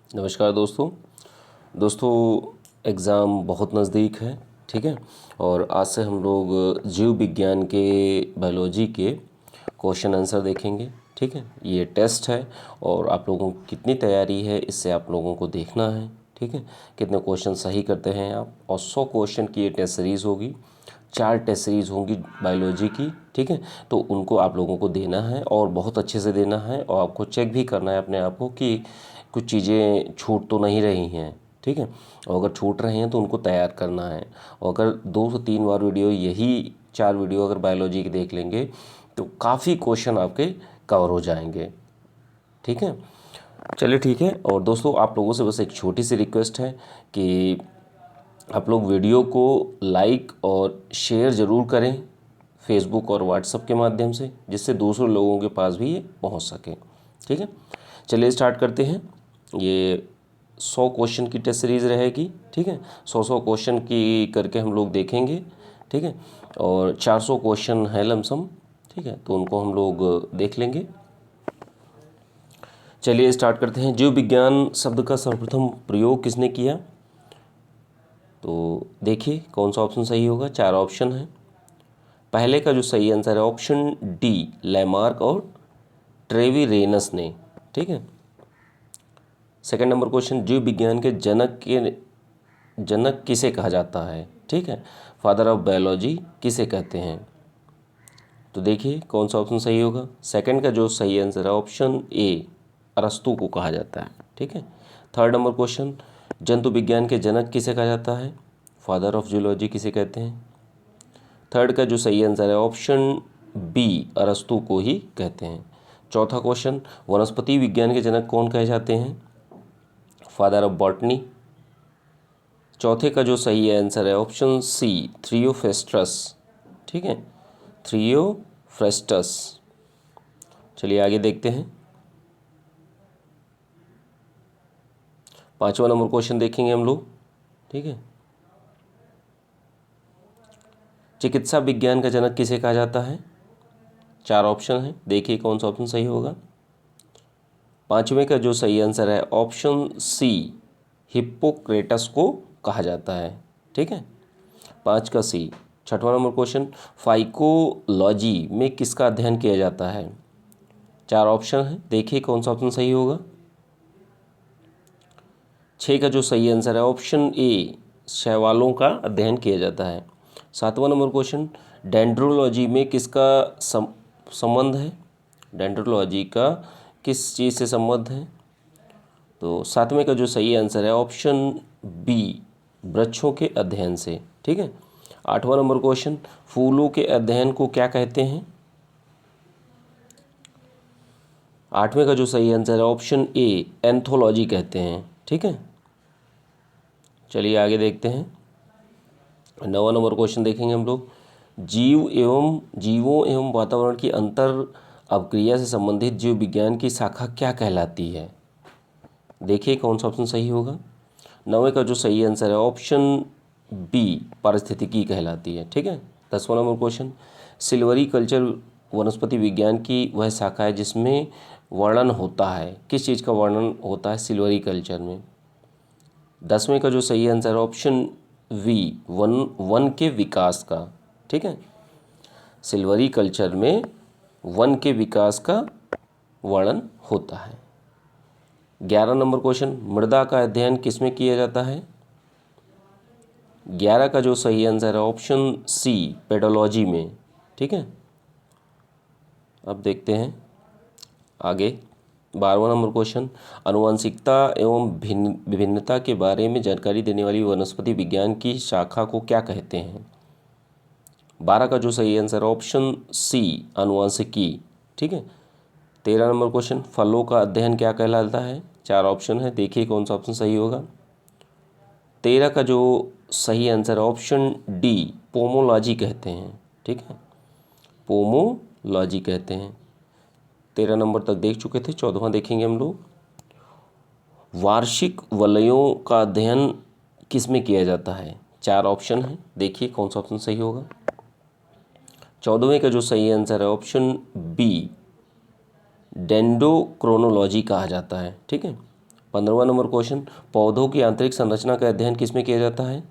नमस्कार दोस्तों एग्ज़ाम बहुत नज़दीक है। ठीक है। और आज से हम लोग जीव विज्ञान के बायोलॉजी के क्वेश्चन आंसर देखेंगे। ठीक है। ये टेस्ट है और आप लोगों की कितनी तैयारी है इससे आप लोगों को देखना है। ठीक है। कितने क्वेश्चन सही करते हैं आप। और 100 क्वेश्चन की ये टेस्ट सीरीज़ होगी। 4 टेस्ट सीरीज़ होंगी बायोलॉजी की। ठीक है। तो उनको आप लोगों को देना है और बहुत अच्छे से देना है और आपको चेक भी करना है अपने आप को कि कुछ चीज़ें छूट तो नहीं रही हैं। ठीक है। और अगर छूट रहे हैं तो उनको तैयार करना है। और अगर 2 से 3 बार वीडियो, यही 4 वीडियो अगर बायोलॉजी की देख लेंगे तो काफ़ी क्वेश्चन आपके कवर हो जाएंगे। ठीक है। चलिए ठीक है। और दोस्तों आप लोगों से बस एक छोटी सी रिक्वेस्ट है कि आप लोग वीडियो को लाइक और शेयर ज़रूर करें फेसबुक और व्हाट्सएप के माध्यम से, जिससे दूसरे लोगों के पास भी ये पहुंच सके। ठीक है। चलिए स्टार्ट करते हैं। ये 100 क्वेश्चन की टेस्ट सीरीज़ रहेगी। ठीक है। 100 क्वेश्चन की करके हम लोग देखेंगे। ठीक है। और 400 क्वेश्चन है लमसम। ठीक है। तो उनको हम लोग देख लेंगे। चलिए स्टार्ट करते हैं। जीव विज्ञान शब्द का सर्वप्रथम प्रयोग किसने किया? तो देखिए कौन सा ऑप्शन सही होगा। 4 ऑप्शन है। पहले का जो सही आंसर है ऑप्शन डी, लैमार्क और ट्रेविरेनस ने। ठीक है। सेकंड नंबर क्वेश्चन, जीव विज्ञान के जनक किसे कहा जाता है? ठीक है। फादर ऑफ बायोलॉजी किसे कहते हैं? तो देखिए कौन सा ऑप्शन सही होगा। सेकंड का जो सही आंसर है ऑप्शन ए, अरस्तु को कहा जाता है। ठीक है। थर्ड नंबर क्वेश्चन, जंतु विज्ञान के जनक किसे कहा जाता है? फादर ऑफ जूलॉजी किसे कहते हैं? थर्ड का जो सही आंसर है ऑप्शन बी, अरस्तु को ही कहते हैं। चौथा क्वेश्चन, वनस्पति विज्ञान के जनक कौन कहे जाते हैं? Father of botany. चौथे का जो सही आंसर है ऑप्शन सी, थ्रियोफेस्ट्रस। ठीक है। थ्रियोफ्रेस्टस। चलिए आगे देखते हैं। 5वां नंबर क्वेश्चन देखेंगे हम लोग। ठीक है। चिकित्सा विज्ञान का जनक किसे कहा जाता है? 4 ऑप्शन है, देखिए कौन सा ऑप्शन सही होगा। 5वें का जो सही आंसर है ऑप्शन सी, हिप्पोक्रेटस को कहा जाता है। ठीक है। 5 का सी। 6वां नंबर क्वेश्चन, फाइकोलॉजी में किसका अध्ययन किया जाता है? 4 ऑप्शन है, देखिए कौन सा ऑप्शन सही होगा। 6 का जो सही आंसर है ऑप्शन ए, शैवालों का अध्ययन किया जाता है। 7वां नंबर क्वेश्चन, डेंड्रोलॉजी में किसका संबंध है? डेंड्रोलॉजी का किस चीज़ से संबंध है? तो 7वें का जो सही आंसर है ऑप्शन बी, वृक्षों के अध्ययन से। ठीक है। 8वां नंबर क्वेश्चन, फूलों के अध्ययन को क्या कहते हैं? 8वें का जो सही आंसर है ऑप्शन ए, एंथोलॉजी कहते हैं। ठीक है। चलिए आगे देखते हैं। 9वां नंबर क्वेश्चन देखेंगे हम लोग, जीवों एवं वातावरण की अंतर अवक्रिया से संबंधित जीव विज्ञान की शाखा क्या कहलाती है? देखिए कौन सा ऑप्शन सही होगा। 9वें का जो सही आंसर है ऑप्शन बी, पारिस्थितिकी कहलाती है। ठीक है। 10वां नंबर क्वेश्चन, सिल्वरी कल्चर वनस्पति विज्ञान की वह शाखा है जिसमें वर्णन होता है, किस चीज़ का वर्णन होता है सिल्वरी कल्चर में? 10वें का जो सही आंसर है ऑप्शन वी, वन के विकास का। ठीक है। सिल्वरी कल्चर में वन के विकास का वर्णन होता है। 11 नंबर क्वेश्चन, मृदा का अध्ययन किसमें किया जाता है? 11 का जो सही आंसर है ऑप्शन सी, पेडोलॉजी में। ठीक है। अब देखते हैं आगे। 12वां नंबर क्वेश्चन, आनुवंशिकता एवं विभिन्नता के बारे में जानकारी देने वाली वनस्पति विज्ञान की शाखा को क्या कहते हैं? 12 का जो सही आंसर है ऑप्शन सी, आनुवंशिकी। ठीक है। 13 नंबर क्वेश्चन, फलों का अध्ययन क्या कहलाता है? 4 ऑप्शन है, देखिए कौन सा ऑप्शन सही होगा। 13 का जो सही आंसर है ऑप्शन डी, पोमोलॉजी कहते हैं। ठीक है। पोमोलॉजी कहते हैं। 13 नंबर तक देख चुके थे। 14वां देखेंगे हम लोग, वार्षिक वलयों का अध्ययन किस में किया जाता है? 4 ऑप्शन है, देखिए कौन सा ऑप्शन सही होगा। 14वें का जो सही आंसर है ऑप्शन बी, डेंडोक्रोनोलॉजी कहा जाता है। ठीक है। 15वां नंबर क्वेश्चन, पौधों की आंतरिक संरचना का अध्ययन किसमें किया जाता है?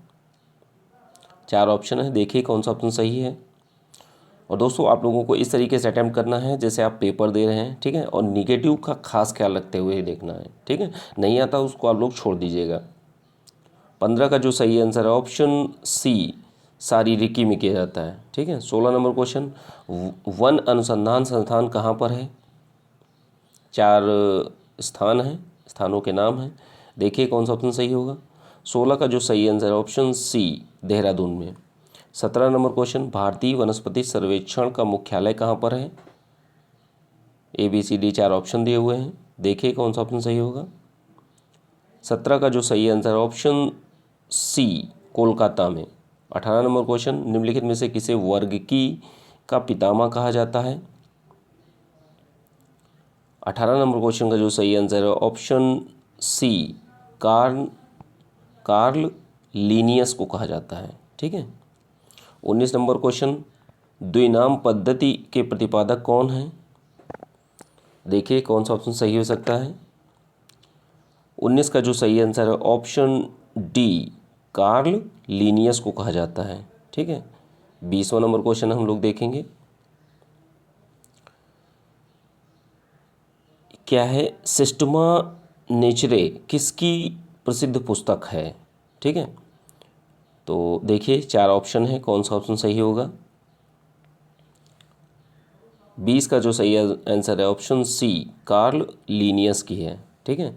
4 ऑप्शन है, देखिए कौन सा ऑप्शन सही है। और दोस्तों आप लोगों को इस तरीके से अटैम्प्ट करना है जैसे आप पेपर दे रहे हैं, ठीक है, और निगेटिव का खास ख्याल रखते हुए ही देखना है, ठीक है, नहीं आता उसको आप लोग छोड़ दीजिएगा। 15 का जो सही आंसर है ऑप्शन सी, शारीरिकी में किया जाता है, ठीक है। 16 नंबर क्वेश्चन, वन अनुसंधान संस्थान कहाँ पर है? 4 स्थान हैं, स्थानों के नाम हैं, देखिए कौन सा ऑप्शन सही होगा। 16 का जो सही आंसर है ऑप्शन सी, देहरादून में। 17 नंबर क्वेश्चन, भारतीय वनस्पति सर्वेक्षण का मुख्यालय कहाँ पर है? ABCD 4 ऑप्शन दिए हुए हैं, देखिए कौन सा ऑप्शन सही होगा। 17 का जो सही आंसर है ऑप्शन सी, कोलकाता में। 18 नंबर क्वेश्चन, निम्नलिखित में से किसे वर्गिकी का पितामह कहा जाता है? 18 नंबर क्वेश्चन का जो सही आंसर है ऑप्शन सी, कार्ल लीनियस को कहा जाता है, ठीक है। 19 नंबर क्वेश्चन, द्विनाम पद्धति के प्रतिपादक कौन हैं? देखिए कौन सा ऑप्शन सही हो सकता है। 19 का जो सही आंसर है ऑप्शन डी, कार्ल लीनियस को कहा जाता है, ठीक है। 20वां नंबर क्वेश्चन हम लोग देखेंगे, क्या है? सिस्टमा नेचरे किसकी प्रसिद्ध पुस्तक है, ठीक है। तो देखिए 4 ऑप्शन है, कौन सा ऑप्शन सही होगा। 20 का जो सही आंसर है ऑप्शन सी, कार्ल लीनियस की है, ठीक है।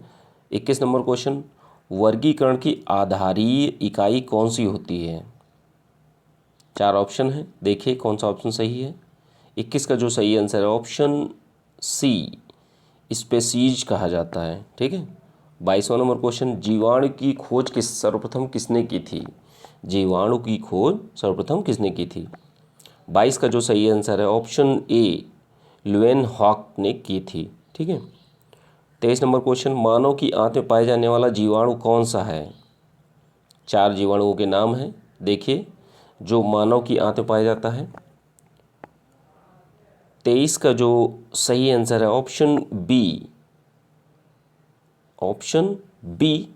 21 नंबर क्वेश्चन, वर्गीकरण की आधारीय इकाई कौन सी होती है? 4 ऑप्शन है, देखिए कौन सा ऑप्शन सही है। 21 का जो सही आंसर है ऑप्शन सी, स्पेसीज कहा जाता है, ठीक है। 22वां नंबर क्वेश्चन, जीवाणु की खोज सर्वप्रथम किसने की थी? जीवाणु की खोज सर्वप्रथम किसने की थी? 22 का जो सही आंसर है ऑप्शन ए, ल्यूवेनहॉक ने की थी, ठीक है। 23 नंबर क्वेश्चन, मानव की आंत में पाए जाने वाला जीवाणु कौन सा है? 4 जीवाणुओं के नाम हैं, देखिए जो मानव की आंत में पाया जाता है। 23 का जो सही आंसर है ऑप्शन बी,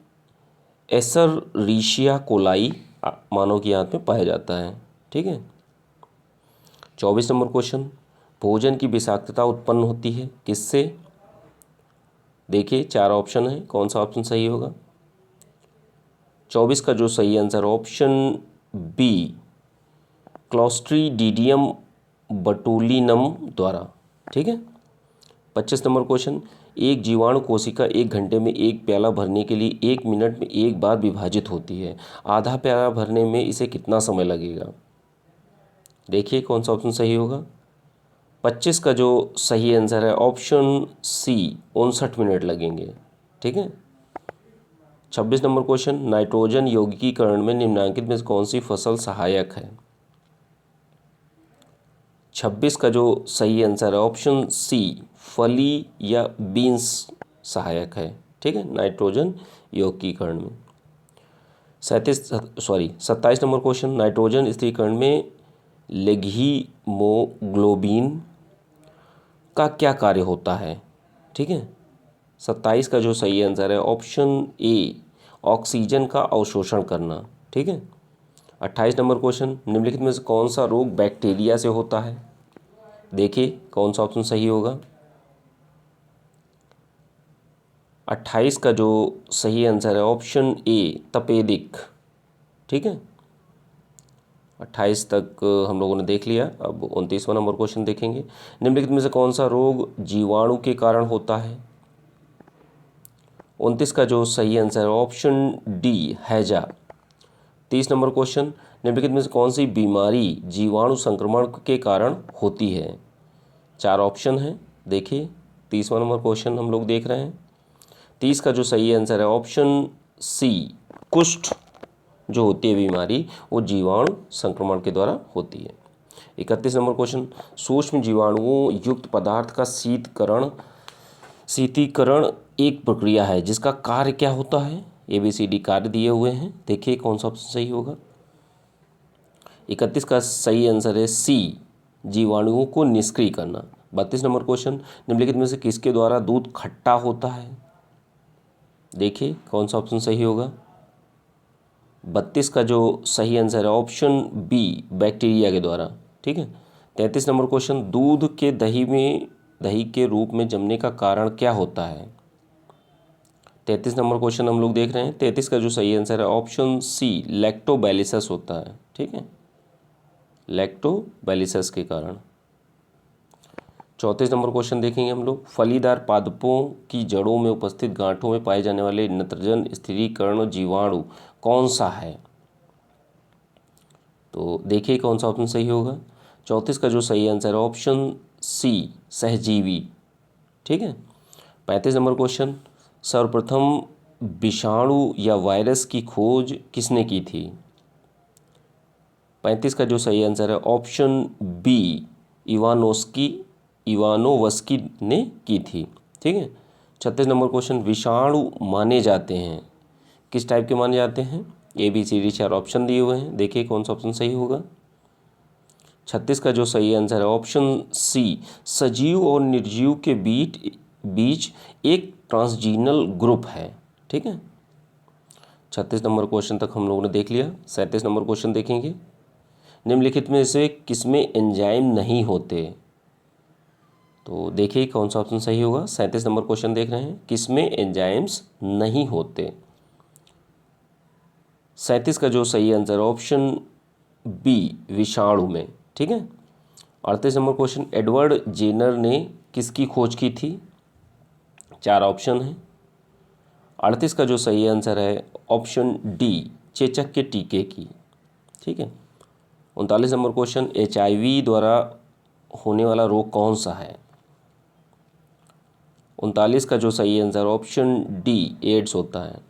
एसररीशिया कोलाई मानव की आंत में पाया जाता है, ठीक है। 24 नंबर क्वेश्चन, भोजन की विषाक्तता उत्पन्न होती है किससे? देखिए 4 ऑप्शन है, कौन सा ऑप्शन सही होगा। 24 का जो सही आंसर ऑप्शन बी, क्लॉस्ट्रीडियम बटुलिनम द्वारा, ठीक है। 25 नंबर क्वेश्चन, एक जीवाणु कोशिका 1 घंटे में 1 प्याला भरने के लिए 1 मिनट में 1 बार विभाजित होती है, आधा प्याला भरने में इसे कितना समय लगेगा? देखिए कौन सा ऑप्शन सही होगा। 25 का जो सही आंसर है ऑप्शन सी, 59 मिनट लगेंगे, ठीक है। 26 नंबर क्वेश्चन, नाइट्रोजन यौगिकीकरण में निम्नलिखित में कौन सी फसल सहायक है? 26 का जो सही आंसर है ऑप्शन सी, फली या बीन्स सहायक है, ठीक है, नाइट्रोजन यौगिकीकरण में। 27 नंबर क्वेश्चन, नाइट्रोजन स्थिरीकरण में लेगहीमोग्लोबिन का क्या कार्य होता है? ठीक है। 27 का जो सही आंसर है ऑप्शन ए, ऑक्सीजन का अवशोषण करना, ठीक है। 28 नंबर क्वेश्चन, निम्नलिखित में से कौन सा रोग बैक्टीरिया से होता है? देखिए कौन सा ऑप्शन सही होगा। 28 का जो सही आंसर है ऑप्शन ए, तपेदिक, ठीक है। 28 तक हम लोगों ने देख लिया। अब 29वां नंबर क्वेश्चन देखेंगे, निम्नलिखित में से कौन सा रोग जीवाणु के कारण होता है? 29 का जो सही आंसर है ऑप्शन डी, हैजा। 30 नंबर क्वेश्चन, निम्नलिखित में से कौन सी बीमारी जीवाणु संक्रमण के कारण होती है? 4 ऑप्शन हैं, देखिए 30वां नंबर क्वेश्चन हम लोग देख रहे हैं। 30 का जो सही आंसर है ऑप्शन सी, कुष्ठ जो होती है बीमारी वो जीवाणु संक्रमण के द्वारा होती है। 31 नंबर क्वेश्चन, सूक्ष्म जीवाणुओं युक्त पदार्थ का शीतीकरण एक प्रक्रिया है जिसका कार्य क्या होता है? ABCD कार्य दिए हुए हैं, देखिए कौन सा ऑप्शन सही होगा। 31 का सही आंसर है सी, जीवाणुओं को निष्क्रिय करना। 32 नंबर क्वेश्चन, निम्नलिखित में से किसके द्वारा दूध खट्टा होता है? देखिए कौन सा ऑप्शन सही होगा। 32 का जो सही आंसर है ऑप्शन बी, बैक्टीरिया के द्वारा। ठीक है। 33 नंबर क्वेश्चन, दूध के दही के रूप में जमने का कारण क्या होता है। 33 नंबर क्वेश्चन हम लोग देख रहे हैं। 33 का जो सही आंसर है ऑप्शन सी, लैक्टोबैलिसस होता है। ठीक है, लैक्टोबैलिसस के कारण। 34 नंबर क्वेश्चन देखेंगे हम लोग, फलीदार पादपों की जड़ों में उपस्थित गांठों में पाए जाने वाले नत्रजन स्थिरीकरण जीवाणु कौन सा है। तो देखिए कौन सा ऑप्शन सही होगा। 34 का जो सही आंसर है ऑप्शन सी, सहजीवी। ठीक है। 35 नंबर क्वेश्चन, सर्वप्रथम विषाणु या वायरस की खोज किसने की थी। 35 का जो सही आंसर है ऑप्शन बी, इवानोवस्की ने की थी। ठीक है। 36 नंबर क्वेश्चन, विषाणु माने जाते हैं, किस टाइप के माने जाते हैं। ABCD 4 ऑप्शन दिए हुए हैं, देखिए कौन सा ऑप्शन सही होगा। 36 का जो सही आंसर है ऑप्शन सी, सजीव और निर्जीव के बीच एक ट्रांसजीनल ग्रुप है। ठीक है। 36 नंबर क्वेश्चन तक हम लोगों ने देख लिया। 37 नंबर क्वेश्चन देखेंगे, निम्नलिखित में से किसमें एंजाइम नहीं होते। तो देखिए कौन सा ऑप्शन सही होगा। 37 नंबर क्वेश्चन देख रहे हैं, किसमें एंजाइम्स नहीं होते। 37 का जो सही आंसर ऑप्शन बी, विषाणु में। ठीक है। 38 नंबर क्वेश्चन, एडवर्ड जेनर ने किसकी खोज की थी। 4 ऑप्शन हैं। 38 का जो सही आंसर है ऑप्शन डी, चेचक के टीके की। ठीक है। 39 नंबर क्वेश्चन, HIV द्वारा होने वाला रोग कौन सा है। 39 का जो सही आंसर ऑप्शन डी, एड्स होता है।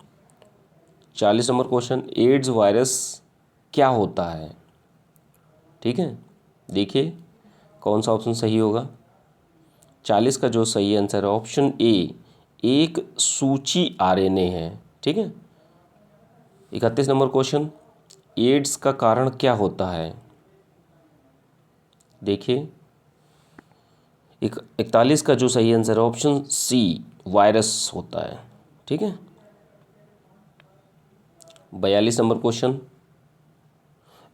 40 नंबर क्वेश्चन, एड्स वायरस क्या होता है। ठीक है, देखिए कौन सा ऑप्शन सही होगा। 40 का जो सही आंसर है ऑप्शन ए, एक सूची RNA है। ठीक है। 31 नंबर क्वेश्चन, एड्स का कारण क्या होता है। देखिए 41 का जो सही आंसर है ऑप्शन सी, वायरस होता है। ठीक है। 42 नंबर क्वेश्चन,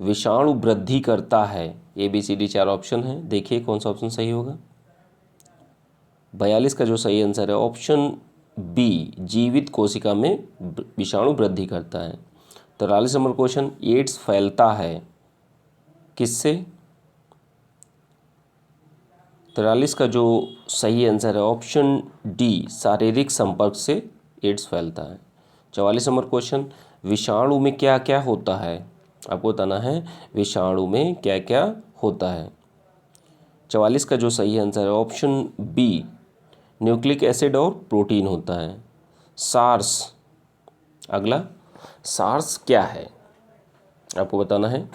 विषाणु वृद्धि करता है। ABCD 4 ऑप्शन है, देखिए कौन सा ऑप्शन सही होगा। 42 का जो सही आंसर है ऑप्शन बी, जीवित कोशिका में विषाणु वृद्धि करता है। 43 नंबर क्वेश्चन, एड्स फैलता है किससे। 43 का जो सही आंसर है ऑप्शन डी, शारीरिक संपर्क से एड्स फैलता है। 44 नंबर क्वेश्चन, विषाणु में क्या क्या होता है। आपको बताना है विषाणु में क्या क्या होता है। 44 का जो सही आंसर है ऑप्शन बी, न्यूक्लिक एसिड और प्रोटीन होता है। सार्स, अगला सार्स क्या है आपको बताना है।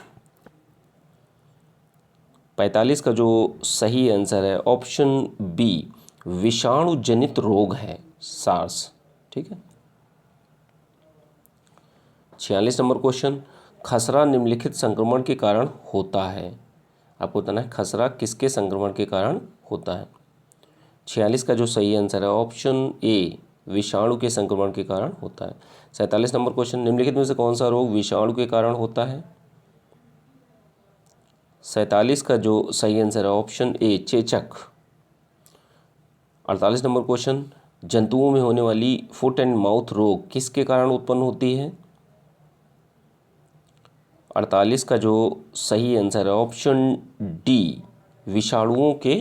45 का जो सही आंसर है ऑप्शन बी, विषाणु जनित रोग है सार्स। ठीक है। 46 नंबर क्वेश्चन, खसरा निम्नलिखित संक्रमण के कारण होता है। आपको बताना है खसरा किसके संक्रमण के कारण होता है। 46 का जो सही आंसर है ऑप्शन ए, विषाणु के संक्रमण के कारण होता है। 47 नंबर क्वेश्चन, निम्नलिखित में से कौन सा रोग विषाणु के कारण होता है। 47 का जो सही आंसर है ऑप्शन ए, चेचक। 48 नंबर क्वेश्चन, जंतुओं में होने वाली फुट एंड माउथ रोग किसके कारण उत्पन्न होती है। 48 का जो सही आंसर है ऑप्शन डी, विषाणुओं के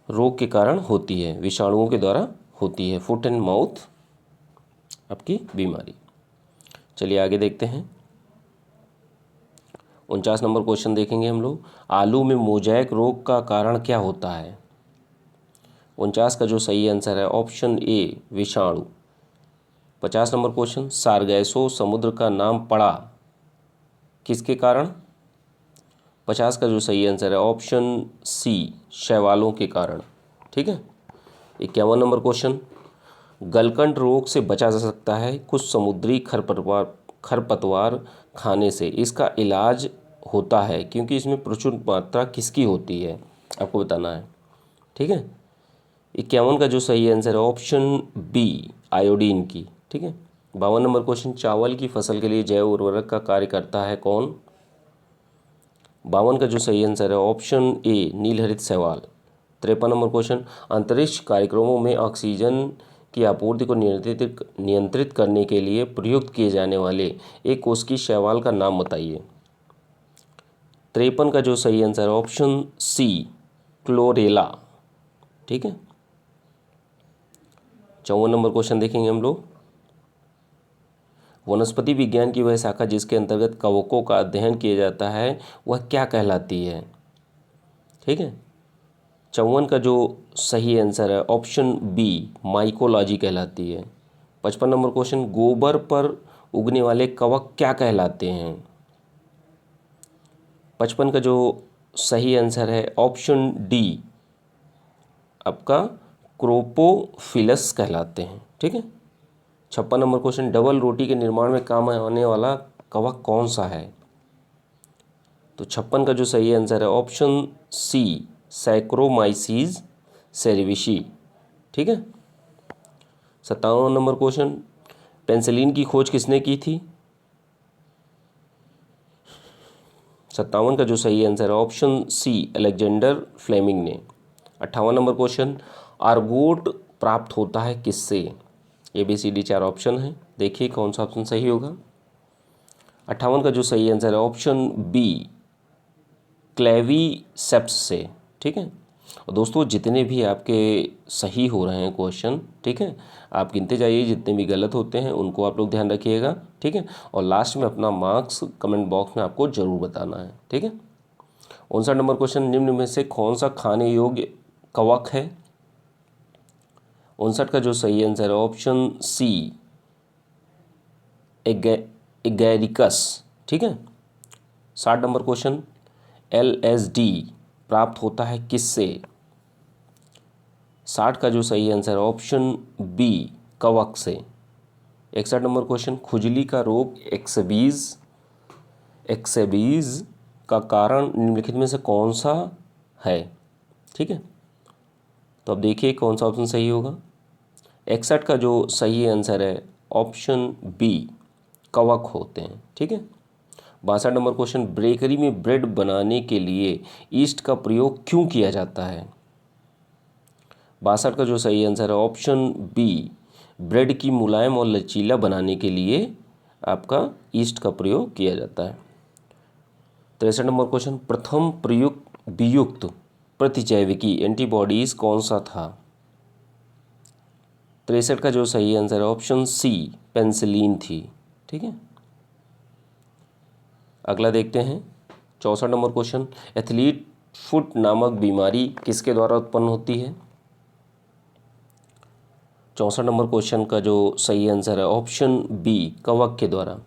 रोग के कारण होती है, विषाणुओं के द्वारा होती है फुट एंड माउथ आपकी बीमारी। चलिए आगे देखते हैं। 49 नंबर क्वेश्चन देखेंगे हम लोग, आलू में मोजैक रोग का कारण क्या होता है। 49 का जो सही आंसर है ऑप्शन ए, विषाणु। 50 नंबर क्वेश्चन, सारगैसो समुद्र का नाम पड़ा किसके कारण। 50 का जो सही आंसर है ऑप्शन सी, शैवालों के कारण। ठीक है। 51 नंबर क्वेश्चन, गलकंड रोग से बचा जा सकता है कुछ समुद्री खरपतवार खाने से, इसका इलाज होता है क्योंकि इसमें प्रचुर मात्रा किसकी होती है आपको बताना है। ठीक है। 51 का जो सही आंसर है ऑप्शन बी आयोडीन की। ठीक है। 52 नंबर क्वेश्चन, चावल की फसल के लिए जैव उर्वरक का कार्य करता है कौन? 52 का जो सही आंसर है ऑप्शन ए नीलहरित शैवाल। 53 नंबर क्वेश्चन, अंतरिक्ष कार्यक्रमों में ऑक्सीजन की आपूर्ति को नियंत्रित करने के लिए प्रयुक्त किए जाने वाले एक कोशिकीय शैवाल का नाम बताइए। 53 का जो सही आंसर है ऑप्शन सी क्लोरेला। ठीक है। 54 नंबर क्वेश्चन देखेंगे हम लोग, वनस्पति विज्ञान की वह शाखा जिसके अंतर्गत कवकों का अध्ययन किया जाता है वह क्या कहलाती है? ठीक है। 54 का जो सही आंसर है ऑप्शन बी माइकोलॉजी कहलाती है। 55 नंबर क्वेश्चन, गोबर पर उगने वाले कवक क्या कहलाते हैं? 55 का जो सही आंसर है ऑप्शन डी आपका क्रोपोफिलस कहलाते हैं। ठीक है। 56 नंबर क्वेश्चन, डबल रोटी के निर्माण में काम आने वाला कवक कौन सा है? तो 56 का जो सही आंसर है ऑप्शन सी सैक्रोमाइसीज सेरेविसी। ठीक है। 57 नंबर क्वेश्चन, पेंसिलिन की खोज किसने की थी? 57 का जो सही आंसर है ऑप्शन सी अलेक्जेंडर फ्लेमिंग ने। 58 नंबर क्वेश्चन, आर्गोट प्राप्त होता है किससे? ABCD 4 ऑप्शन है, देखिए कौन सा ऑप्शन सही होगा। 58 का जो सही आंसर है ऑप्शन बी क्लेवीसेप्स से। ठीक है। और दोस्तों जितने भी आपके सही हो रहे हैं क्वेश्चन, ठीक है, आप गिनते जाइए, जितने भी गलत होते हैं उनको आप लोग ध्यान रखिएगा। ठीक है। और लास्ट में अपना मार्क्स कमेंट बॉक्स में आपको ज़रूर बताना है। ठीक है। 59 नंबर क्वेश्चन, निम्न में से कौन सा खाने योग्य कवक है? 59 का जो सही आंसर है ऑप्शन सी एगैरिकस। ठीक है। 60 नंबर क्वेश्चन, LSD प्राप्त होता है किससे? 60 का जो सही आंसर है ऑप्शन बी कवक से। 61 नंबर क्वेश्चन, खुजली का रोग एक्सेबीज का कारण निम्नलिखित में से कौन सा है? ठीक है। तो अब देखिए कौन सा ऑप्शन सही होगा। 61 का जो सही आंसर है ऑप्शन बी कवक होते हैं। ठीक है। 62 नंबर क्वेश्चन, बेकरी में ब्रेड बनाने के लिए ईस्ट का प्रयोग क्यों किया जाता है? 62 का जो सही आंसर है ऑप्शन बी ब्रेड की मुलायम और लचीला बनाने के लिए आपका ईस्ट का प्रयोग किया जाता है। 63 नंबर क्वेश्चन, प्रथम वियुक्त प्रतिजैविकी एंटीबॉडीज कौन सा था? 63 का जो सही आंसर है ऑप्शन सी पेंसिलिन थी। ठीक है। अगला देखते हैं 64 नंबर क्वेश्चन, एथलीट फुट नामक बीमारी किसके द्वारा उत्पन्न होती है? 64 नंबर क्वेश्चन का जो सही आंसर है ऑप्शन बी कवक के द्वारा।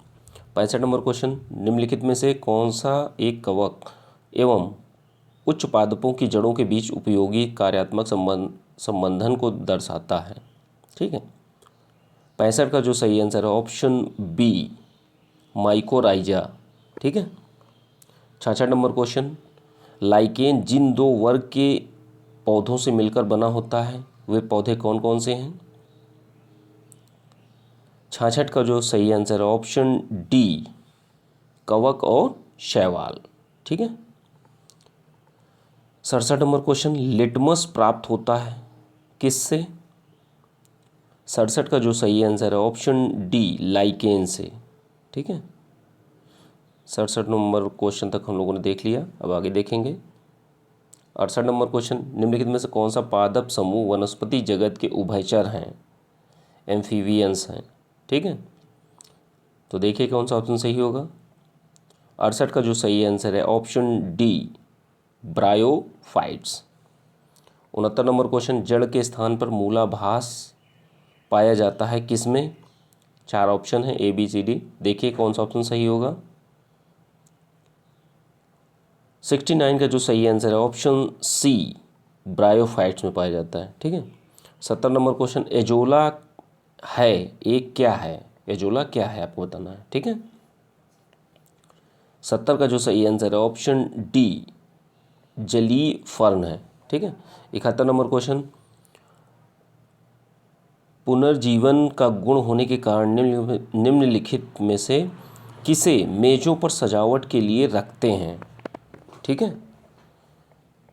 65 नंबर क्वेश्चन, निम्नलिखित में से कौन सा एक कवक एवं उच्च पादपों की जड़ों के बीच उपयोगी कार्यात्मक संबंधन को दर्शाता है? ठीक है। 65 का जो सही आंसर है ऑप्शन बी माइकोराइजा। ठीक है। 66 नंबर क्वेश्चन, लाइकेन जिन दो वर्ग के पौधों से मिलकर बना होता है वे पौधे कौन कौन से हैं? 66 का जो सही आंसर है ऑप्शन डी कवक और शैवाल। ठीक है। 67 नंबर क्वेश्चन, लिटमस प्राप्त होता है किससे? 67 का जो सही आंसर है ऑप्शन डी लाइकेन से। ठीक है। 67 नंबर क्वेश्चन तक हम लोगों ने देख लिया, अब आगे देखेंगे। 68 नंबर क्वेश्चन, निम्नलिखित में से कौन सा पादप समूह वनस्पति जगत के उभयचर हैं, एम्फीबियंस हैं? ठीक है। तो देखिए कौन सा ऑप्शन सही होगा। 68 का जो सही आंसर है option D bryophytes. 69 number question, जड़ के स्थान पर मूलाभास पाया जाता है किसमें? 4 ऑप्शन है ABCD, देखिए कौन सा ऑप्शन सही होगा। 69 का जो सही आंसर है ऑप्शन सी ब्रायोफाइट्स में पाया जाता है। ठीक है। 70 नंबर क्वेश्चन, एजोला है एक क्या है? एजोला क्या है आपको बताना है। ठीक है। 70 का जो सही आंसर है ऑप्शन डी जलीय फर्न है। ठीक है। 71 नंबर क्वेश्चन, पुनर्जीवन का गुण होने के कारण निम्नलिखित में से किसे मेज़ों पर सजावट के लिए रखते हैं? ठीक है,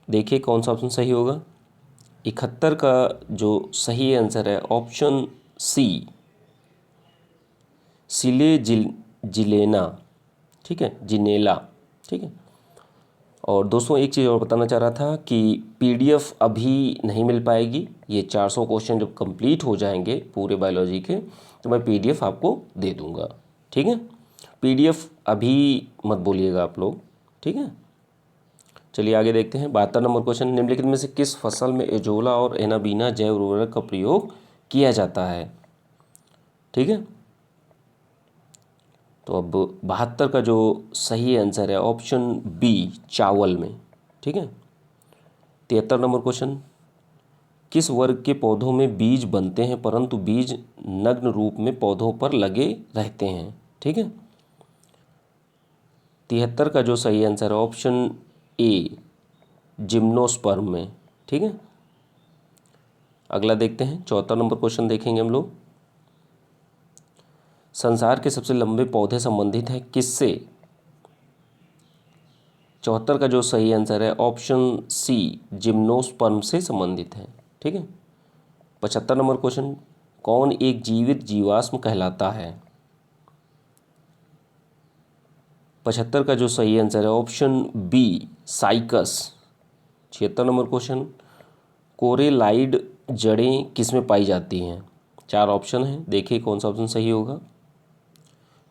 देखिए कौन सा ऑप्शन सही होगा। 71 का जो सही आंसर है ऑप्शन सी, सिले जिलेना, ठीक है, जिनेला, ठीक है। और दोस्तों एक चीज़ और बताना चाह रहा था कि पीडीएफ अभी नहीं मिल पाएगी। ये 400 क्वेश्चन जब कंप्लीट हो जाएंगे पूरे बायोलॉजी के तो मैं पीडीएफ आपको दे दूंगा, ठीक है। पीडीएफ अभी मत बोलिएगा आप लोग, ठीक है। चलिए आगे देखते हैं। 72 नंबर क्वेश्चन, निम्नलिखित में से किस फसल में एजोला और एनाबीना जैव उर्वरक का प्रयोग किया जाता है? ठीक है, तो अब 72 का जो सही आंसर है ऑप्शन बी, चावल में, ठीक है। 73 नंबर क्वेश्चन, किस वर्ग के पौधों में बीज बनते हैं परंतु बीज नग्न रूप में पौधों पर लगे रहते हैं? ठीक है, 73 का जो सही आंसर है ऑप्शन ए, जिम्नोस्पर्म में, ठीक है। अगला देखते हैं, 74 नंबर क्वेश्चन देखेंगे हम लोग। संसार के सबसे लंबे पौधे संबंधित हैं किससे? 74 का जो सही आंसर है ऑप्शन सी, जिम्नोस्पर्म से संबंधित है, ठीक है। 75 नंबर क्वेश्चन, कौन एक जीवित जीवाश्म कहलाता है? 75 का जो सही आंसर है option B, cycas. 76 number question, coralloid जड़ें किसमें पाई जाती हैं? 4 ऑप्शन हैं, देखिए कौन सा ऑप्शन सही होगा।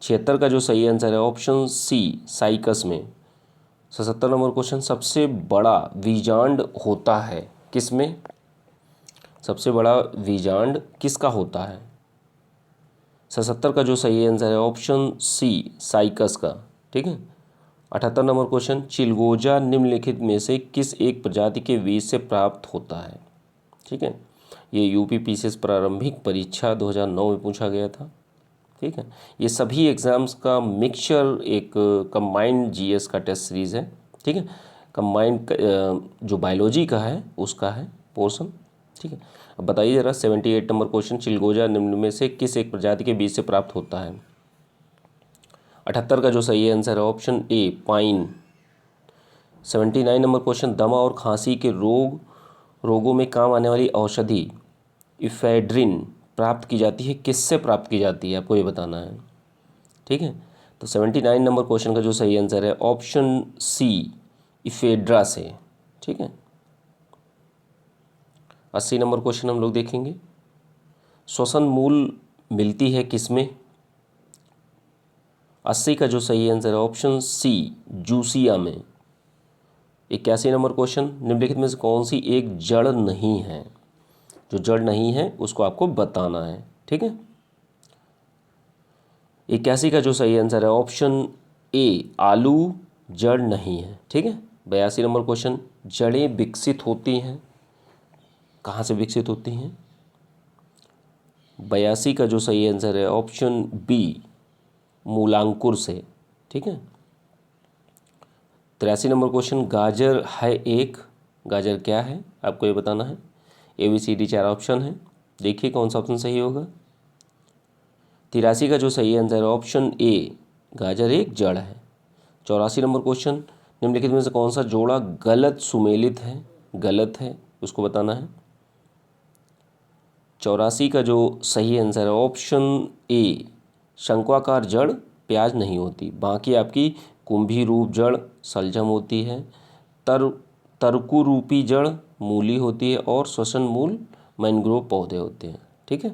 76 का जो सही आंसर है ऑप्शन सी, साइकस में। 77 नंबर क्वेश्चन, सबसे बड़ा बीजांड होता है किसमें? सबसे बड़ा बीजांड किसका होता है? 77 का जो सही आंसर है ऑप्शन सी, साइकस का, ठीक है। 78 नंबर क्वेश्चन, चिलगोजा निम्नलिखित में से किस एक प्रजाति के बीज से प्राप्त होता है? ठीक है, ये यूपी पीसीएस प्रारंभिक परीक्षा 2009 में पूछा गया था, ठीक है। ये सभी एग्ज़ाम्स का मिक्सचर एक कंबाइंड जीएस का टेस्ट सीरीज़ है, ठीक है। कंबाइंड जो बायोलॉजी का है उसका है पोर्शन, ठीक है। अब बताइए ज़रा 78 नंबर क्वेश्चन, चिलगोजा निम्न में से किस एक प्रजाति के बीज से प्राप्त होता है? 78 का जो सही आंसर है option A, pine. 79 number question, दमा और खांसी के रोगों में काम आने वाली औषधि इफेड्रिन प्राप्त की जाती है किससे प्राप्त की जाती है? आपको ये बताना है, ठीक है। तो 79 नंबर क्वेश्चन का जो सही आंसर है ऑप्शन सी, इफेड्रा से, ठीक है। 80 नंबर क्वेश्चन हम लोग देखेंगे, श्वसन मूल मिलती है किसमें? 80 का जो सही आंसर है ऑप्शन सी, जूसिया में। 81 नंबर क्वेश्चन, निम्नलिखित में से कौन सी एक जड़ नहीं है? जो जड़ नहीं है उसको आपको बताना है, ठीक है। 81 का जो सही आंसर है ऑप्शन ए, आलू जड़ नहीं है, ठीक है। 82 नंबर क्वेश्चन, जड़ें विकसित होती हैं कहाँ से विकसित होती हैं? 82 का जो सही आंसर है ऑप्शन बी, मूलांकुर से, ठीक है। 83 नंबर क्वेश्चन, गाजर है एक, गाजर क्या है आपको ये बताना है। ABCD 4 ऑप्शन है, देखिए कौन सा ऑप्शन सही होगा। 83 का जो सही आंसर है ऑप्शन ए, गाजर एक जड़ है। 84 नंबर क्वेश्चन, निम्नलिखित में से कौन सा जोड़ा गलत सुमेलित है? गलत है, उसको बताना है। 84 का जो सही आंसर है ऑप्शन ए, शंक्वाकार जड़ प्याज नहीं होती, बाकी आपकी कुंभी रूप जड़ सलजम होती है, तरकु रूपी जड़ मूली होती है और श्वसन मूल मैंग्रोव पौधे होते हैं, ठीक है।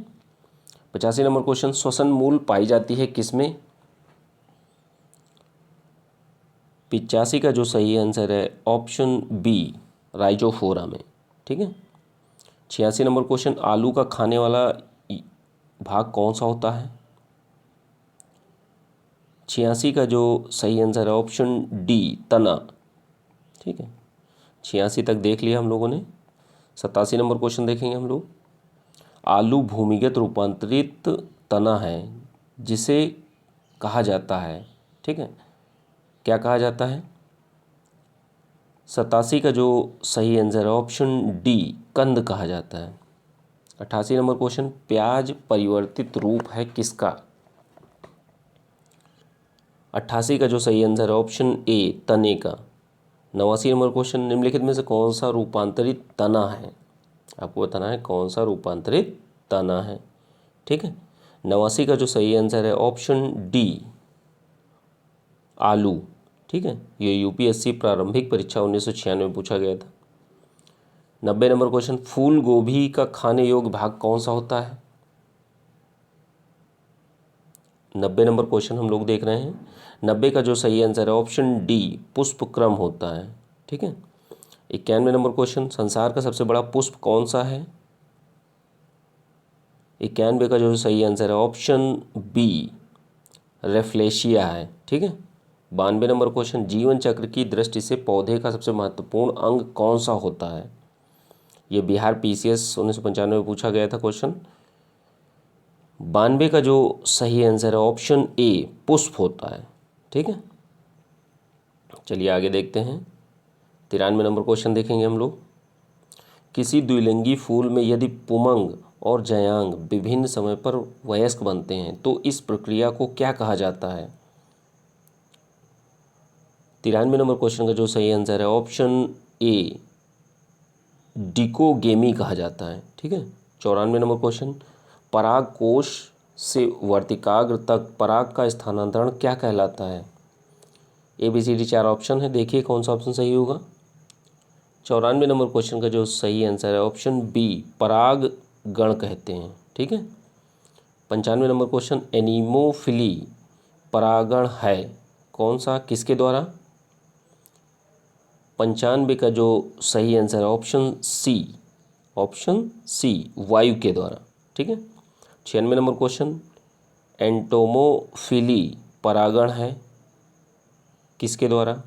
85 नंबर क्वेश्चन, श्वसन मूल पाई जाती है किसमें? 85 का जो सही आंसर है ऑप्शन बी, राइजोफोरा में, ठीक है। 86 नंबर क्वेश्चन, आलू का खाने वाला भाग कौन सा होता है? 86 का जो सही आंसर है ऑप्शन डी, तना, ठीक है। 86 तक देख लिया हम लोगों ने। 87 नंबर क्वेश्चन देखेंगे हम लोग, आलू भूमिगत रूपांतरित तना है जिसे कहा जाता है, ठीक है, क्या कहा जाता है? 87 का जो सही आंसर है ऑप्शन डी, कंद कहा जाता है, 88 नंबर क्वेश्चन, प्याज परिवर्तित रूप है किसका? 88 का जो सही आंसर है ऑप्शन ए तने का। 89 नंबर क्वेश्चन, निम्नलिखित में से कौन सा रूपांतरित तना है? आपको बताना है कौन सा रूपांतरित तना है। ठीक है, 89 का जो सही आंसर है ऑप्शन डी आलू। ठीक है, ये यूपीएससी प्रारंभिक परीक्षा 1996 में पूछा गया था। 90 नंबर क्वेश्चन, फूल गोभी का खाने योग्य भाग कौन सा होता है? 90 नंबर क्वेश्चन हम लोग देख रहे हैं। 90 का जो सही आंसर है ऑप्शन डी पुष्पक्रम होता है। ठीक है, 91 नंबर क्वेश्चन, संसार का सबसे बड़ा पुष्प कौन सा है? 91 का जो सही आंसर है ऑप्शन बी रेफ्लेशिया है। ठीक है, 92 नंबर क्वेश्चन, जीवन चक्र की दृष्टि से पौधे का सबसे महत्वपूर्ण अंग कौन सा होता है? ये बिहार पीसीएस 1995 में पूछा गया था क्वेश्चन। 92 का जो सही आंसर है ऑप्शन ए पुष्प होता है। ठीक है, चलिए आगे देखते हैं। 93 नंबर क्वेश्चन देखेंगे हम लोग। किसी द्विलिंगी फूल में यदि पुमंग और जयांग विभिन्न समय पर वयस्क बनते हैं तो इस प्रक्रिया को क्या कहा जाता है? 93 नंबर क्वेश्चन का जो सही आंसर है ऑप्शन ए डिकोगेमी कहा जाता है। ठीक है, 94 नंबर क्वेश्चन, पराग कोश से वर्तिकाग्र तक पराग का स्थानांतरण क्या कहलाता है? ABCD 4 ऑप्शन है, देखिए कौन सा ऑप्शन सही होगा। 94 नंबर क्वेश्चन का जो सही आंसर है ऑप्शन बी पराग गण कहते हैं। ठीक है, 95 नंबर क्वेश्चन, एनीमोफिली परागण है कौन सा, किसके द्वारा? 95 का जो सही आंसर है ऑप्शन सी वायु के द्वारा। ठीक है, 96 नंबर क्वेश्चन, एंटोमोफिली परागण है किसके द्वारा?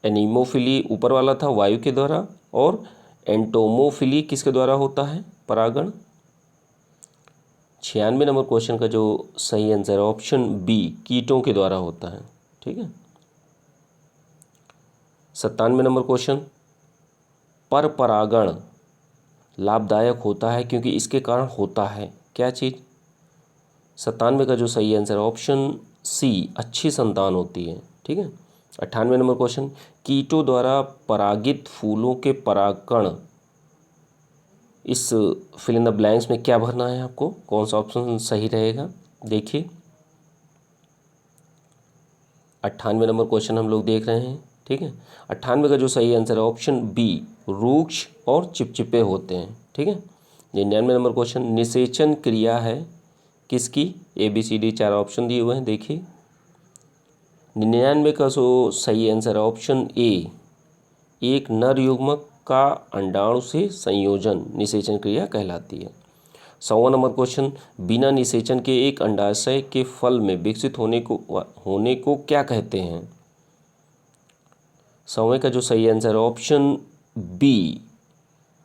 एनीमोफिली ऊपर वाला था वायु के द्वारा, और एंटोमोफिली किसके द्वारा होता है परागण? 96 नंबर क्वेश्चन का जो सही आंसर है ऑप्शन बी कीटों के द्वारा होता है। ठीक है, 97 नंबर क्वेश्चन, पर परागण लाभदायक होता है क्योंकि इसके कारण होता है क्या चीज़? 97 का जो सही आंसर है ऑप्शन सी अच्छी संतान होती है। ठीक है, 98 नंबर क्वेश्चन, कीटों द्वारा परागित फूलों के परागकण, इस फिल इन द ब्लैंक्स में क्या भरना है आपको, कौन सा ऑप्शन सही रहेगा? देखिए 98 नंबर क्वेश्चन हम लोग देख रहे हैं। ठीक है, 98 का जो सही आंसर है ऑप्शन बी रूक्ष और चिपचिपे होते हैं। ठीक है, 99 नंबर क्वेश्चन, निषेचन क्रिया है किसकी? ABCD 4 ऑप्शन दिए हुए हैं, देखिए 99 का जो सही आंसर है ऑप्शन ए एक नर युग्मक का अंडाणु से संयोजन निषेचन क्रिया कहलाती है। 100वां नंबर क्वेश्चन, बिना निषेचन के एक अंडाशय के फल में विकसित होने को क्या कहते हैं? 100वें का जो सही आंसर है ऑप्शन बी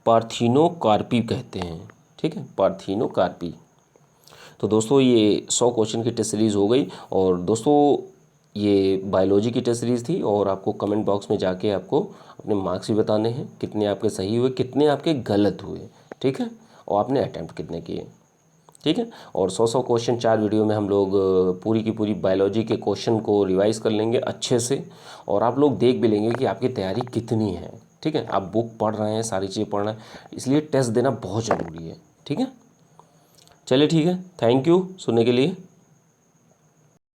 पार्थिनोकार्पी कहते हैं। ठीक है, पार्थिनोकार्पी। तो दोस्तों ये 100 क्वेश्चन की टेस्ट सीरीज़ हो गई। और दोस्तों ये बायोलॉजी की टेस्ट सीरीज़ थी, और आपको कमेंट बॉक्स में जाके आपको अपने मार्क्स भी बताने हैं, कितने आपके सही हुए कितने आपके गलत हुए। ठीक है, और आपने अटैम्प्ट कितने किए। ठीक है, और 100 क्वेश्चन 4 वीडियो में हम लोग पूरी की पूरी बायोलॉजी के क्वेश्चन को रिवाइज़ कर लेंगे अच्छे से, और आप लोग देख भी लेंगे कि आपकी तैयारी कितनी है। ठीक है, आप बुक पढ़ रहे हैं, सारी चीज़ें पढ़ रहे हैं, इसलिए टेस्ट देना बहुत ज़रूरी है। ठीक है, चलिए ठीक है, थैंक यू सुनने के लिए।